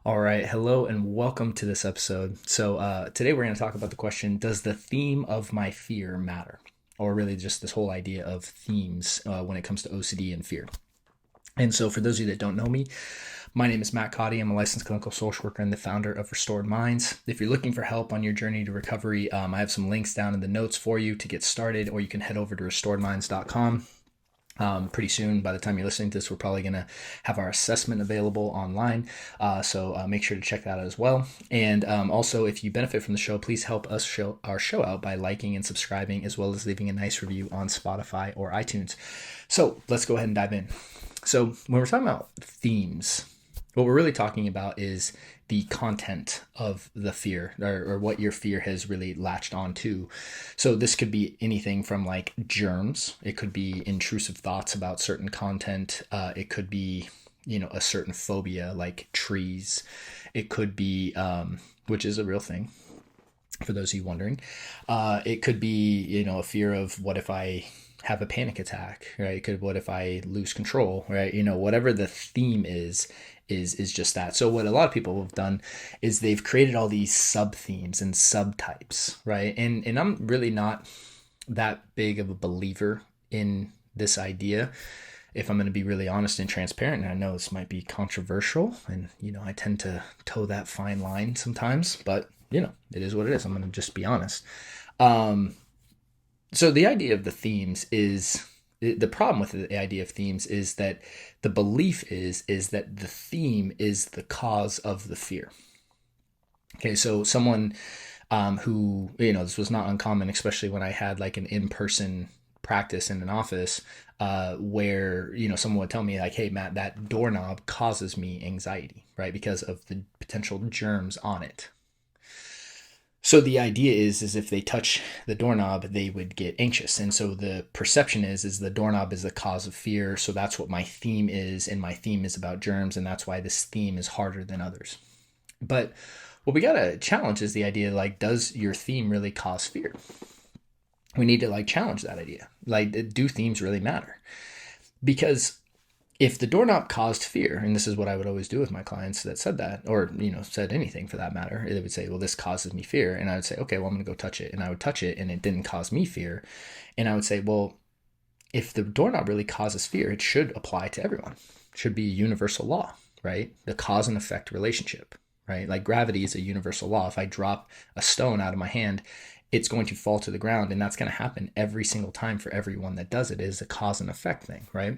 All right, hello and welcome to this episode. Today we're going to talk about the question: does the theme of my fear matter? Or really just this whole idea of themes when it comes to OCD and fear. And so, for those of you that don't know me, my name is Matt Codde. I'm a licensed clinical social worker and the founder of Restored Minds. If you're looking for help on your journey to recovery, I have some links down in the notes for you to get started, or you can head over to restoredminds.com. Pretty soon, by the time you're listening to this, we're probably going to have our assessment available online. So make sure to check that out as well. And also, if you benefit from the show, please help us show our show out by liking and subscribing, as well as leaving a nice review on Spotify or iTunes. So let's go ahead and dive in. So when we're talking about themes, what we're really talking about is the content of the fear, or what your fear has really latched onto. So this could be anything from like germs. It could be intrusive thoughts about certain content. It could be, a certain phobia like trees. It could be, which is a real thing for those of you wondering. It could be, a fear of what if I have a panic attack, right? It could, what if I lose control, right? Whatever the theme is just that. So what a lot of people have done is they've created all these sub themes and subtypes, right? And I'm really not that big of a believer in this idea, if I'm going to be really honest and transparent. And I know this might be controversial, and I tend to toe that fine line sometimes, but it is what it is. I'm going to just be honest. So the idea of the themes is, the problem with the idea of themes is that the belief is that the theme is the cause of the fear. Okay, so someone who, this was not uncommon, especially when I had like an in-person practice in an office, where someone would tell me like, hey Matt, that doorknob causes me anxiety, right? Because of the potential germs on it. So the idea is if they touch the doorknob, they would get anxious. And so the perception is the doorknob is the cause of fear. So that's what my theme is. And my theme is about germs. And that's why this theme is harder than others. But what we got to challenge is the idea, like, does your theme really cause fear? We need to challenge that idea. Like, do themes really matter? Because if the doorknob caused fear, and this is what I would always do with my clients that said that, or said anything for that matter, they would say, well, this causes me fear. And I would say, okay, well, I'm going to go touch it. And I would touch it and it didn't cause me fear. And I would say, well, if the doorknob really causes fear, it should apply to everyone. It should be a universal law, right? The cause and effect relationship, right? Like gravity is a universal law. If I drop a stone out of my hand, it's going to fall to the ground, and that's going to happen every single time for everyone that does it. It is a cause and effect thing, right?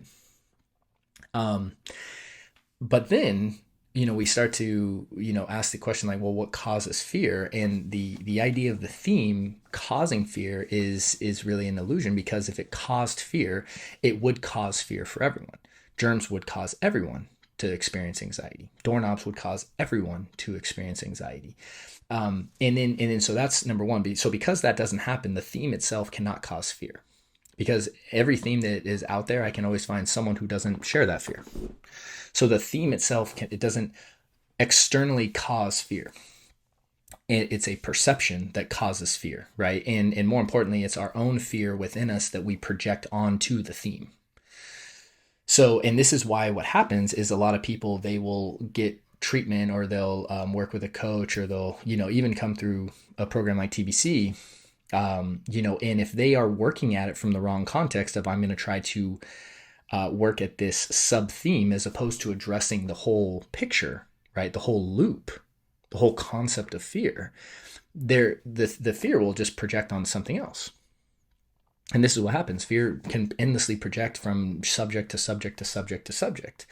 But then, we start to, ask the question like, well, what causes fear? And the idea of the theme causing fear is really an illusion, because if it caused fear, it would cause fear for everyone. Germs would cause everyone to experience anxiety. Doorknobs would cause everyone to experience anxiety. And then so that's number one. So because that doesn't happen, the theme itself cannot cause fear. Because every theme that is out there, I can always find someone who doesn't share that fear. So the theme itself, it doesn't externally cause fear. It's a perception that causes fear, right? And more importantly, it's our own fear within us that we project onto the theme. So, and this is why what happens is a lot of people, they will get treatment, or they'll work with a coach, or they'll, even come through a program like TBC. And if they are working at it from the wrong context of, I'm going to try to work at this sub theme, as opposed to addressing the whole picture, right? The whole loop, the whole concept of fear, the fear will just project on something else. And this is what happens. Fear can endlessly project from subject to subject to subject to subject.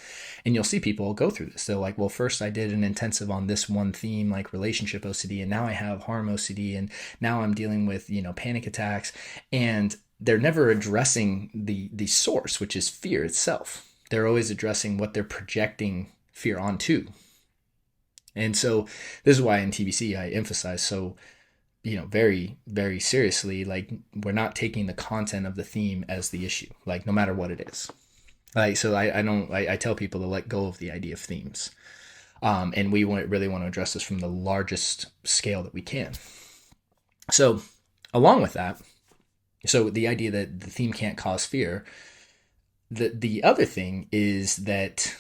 And you'll see people go through this. They're like, well, first I did an intensive on this one theme, like relationship OCD, and now I have harm OCD, and now I'm dealing with, panic attacks. And they're never addressing the source, which is fear itself. They're always addressing what they're projecting fear onto. And so this is why in TBC I emphasize so very, very seriously, like, we're not taking the content of the theme as the issue, like, no matter what it is. Like, so I tell people to let go of the idea of themes. And we really want to address this from the largest scale that we can. So along with that, so the idea that the theme can't cause fear, the other thing is that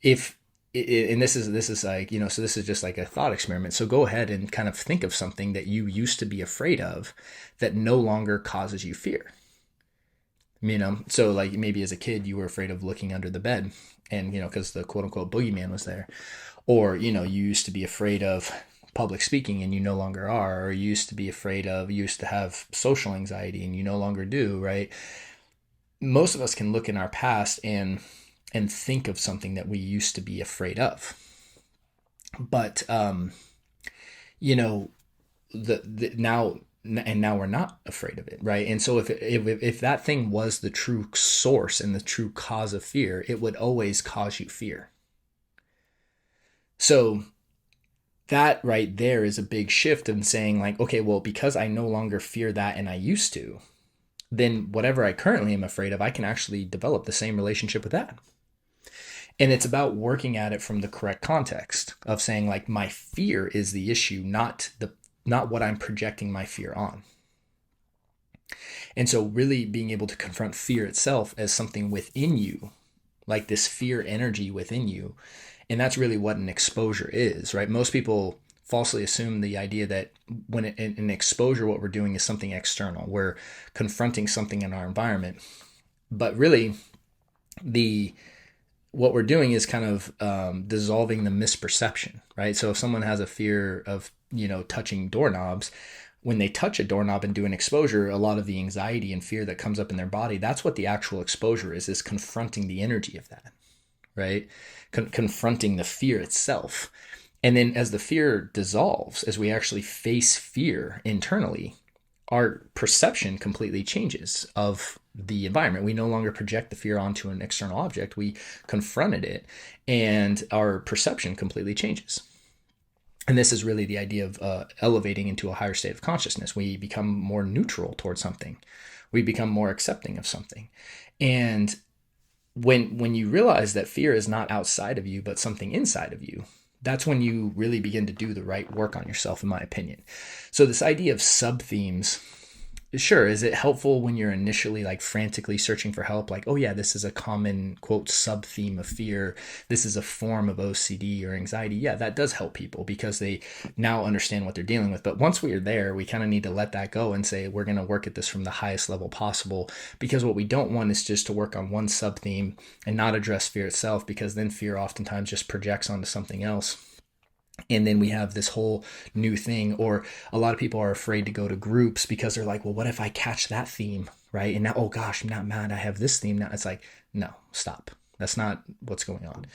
if and this is like, so this is just like a thought experiment. So go ahead and kind of think of something that you used to be afraid of that no longer causes you fear. So like maybe as a kid you were afraid of looking under the bed, and because the quote unquote boogeyman was there. Or you used to be afraid of public speaking and you no longer are. Or you used to have social anxiety and you no longer do, right? Most of us can look in our past and think of something that we used to be afraid of. But you know the now and now we're not afraid of it, right? And so if that thing was the true source and the true cause of fear, it would always cause you fear. So that right there is a big shift in saying like, okay, well, because I no longer fear that and I used to, then whatever I currently am afraid of, I can actually develop the same relationship with that. And it's about working at it from the correct context of saying like, my fear is the issue, not what I'm projecting my fear on. And so really being able to confront fear itself as something within you, like this fear energy within you. And that's really what an exposure is, right? Most people falsely assume the idea that when in exposure, what we're doing is something external. We're confronting something in our environment. But really, what we're doing is kind of dissolving the misperception, right? So if someone has a fear of, touching doorknobs, when they touch a doorknob and do an exposure, a lot of the anxiety and fear that comes up in their body, that's what the actual exposure is confronting the energy of that, right? Confronting the fear itself. And then as the fear dissolves, as we actually face fear internally, our perception completely changes of the environment. We no longer project the fear onto an external object. We confronted it, and our perception completely changes. And this is really the idea of elevating into a higher state of consciousness. We become more neutral towards something. We become more accepting of something. And when you realize that fear is not outside of you, but something inside of you, that's when you really begin to do the right work on yourself, in my opinion. So this idea of sub-themes, sure, is it helpful when you're initially like frantically searching for help? Like, oh yeah, this is a common quote sub-theme of fear. This is a form of OCD or anxiety. Yeah, that does help people because they now understand what they're dealing with. But once we are there, we kind of need to let that go and say, we're going to work at this from the highest level possible, because what we don't want is just to work on one sub-theme and not address fear itself, because then fear oftentimes just projects onto something else. And then we have this whole new thing. Or a lot of people are afraid to go to groups because they're like, well, what if I catch that theme, right? And now, oh gosh, I'm not mad, I have this theme now. It's like, no, stop. That's not what's going on.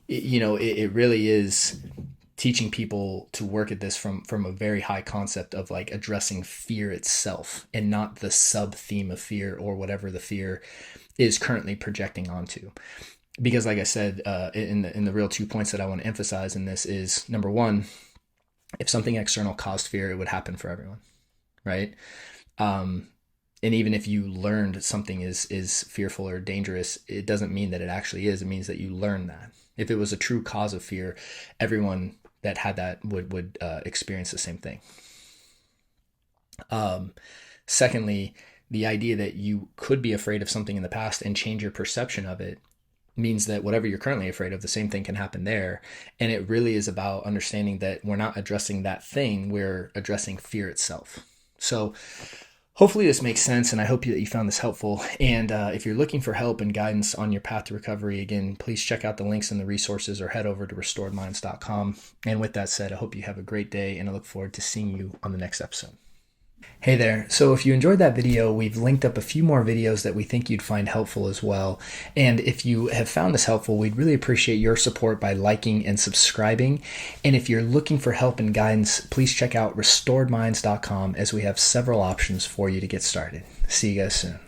It really is teaching people to work at this from a very high concept of like addressing fear itself and not the sub theme of fear or whatever the fear is currently projecting onto. Because like I said, in the real 2 points that I want to emphasize in this is, number one, if something external caused fear, it would happen for everyone, right? And even if you learned something is fearful or dangerous, it doesn't mean that it actually is. It means that you learned that. If it was a true cause of fear, everyone that had that would experience the same thing. Secondly, the idea that you could be afraid of something in the past and change your perception of it means that whatever you're currently afraid of, the same thing can happen there. And it really is about understanding that we're not addressing that thing, we're addressing fear itself. So hopefully this makes sense, and I hope that you found this helpful. And if you're looking for help and guidance on your path to recovery, again, please check out the links in the resources or head over to restoredminds.com. And with that said, I hope you have a great day, and I look forward to seeing you on the next episode. Hey there. So if you enjoyed that video, we've linked up a few more videos that we think you'd find helpful as well. And if you have found this helpful, we'd really appreciate your support by liking and subscribing. And if you're looking for help and guidance, please check out restoredminds.com, as we have several options for you to get started. See you guys soon.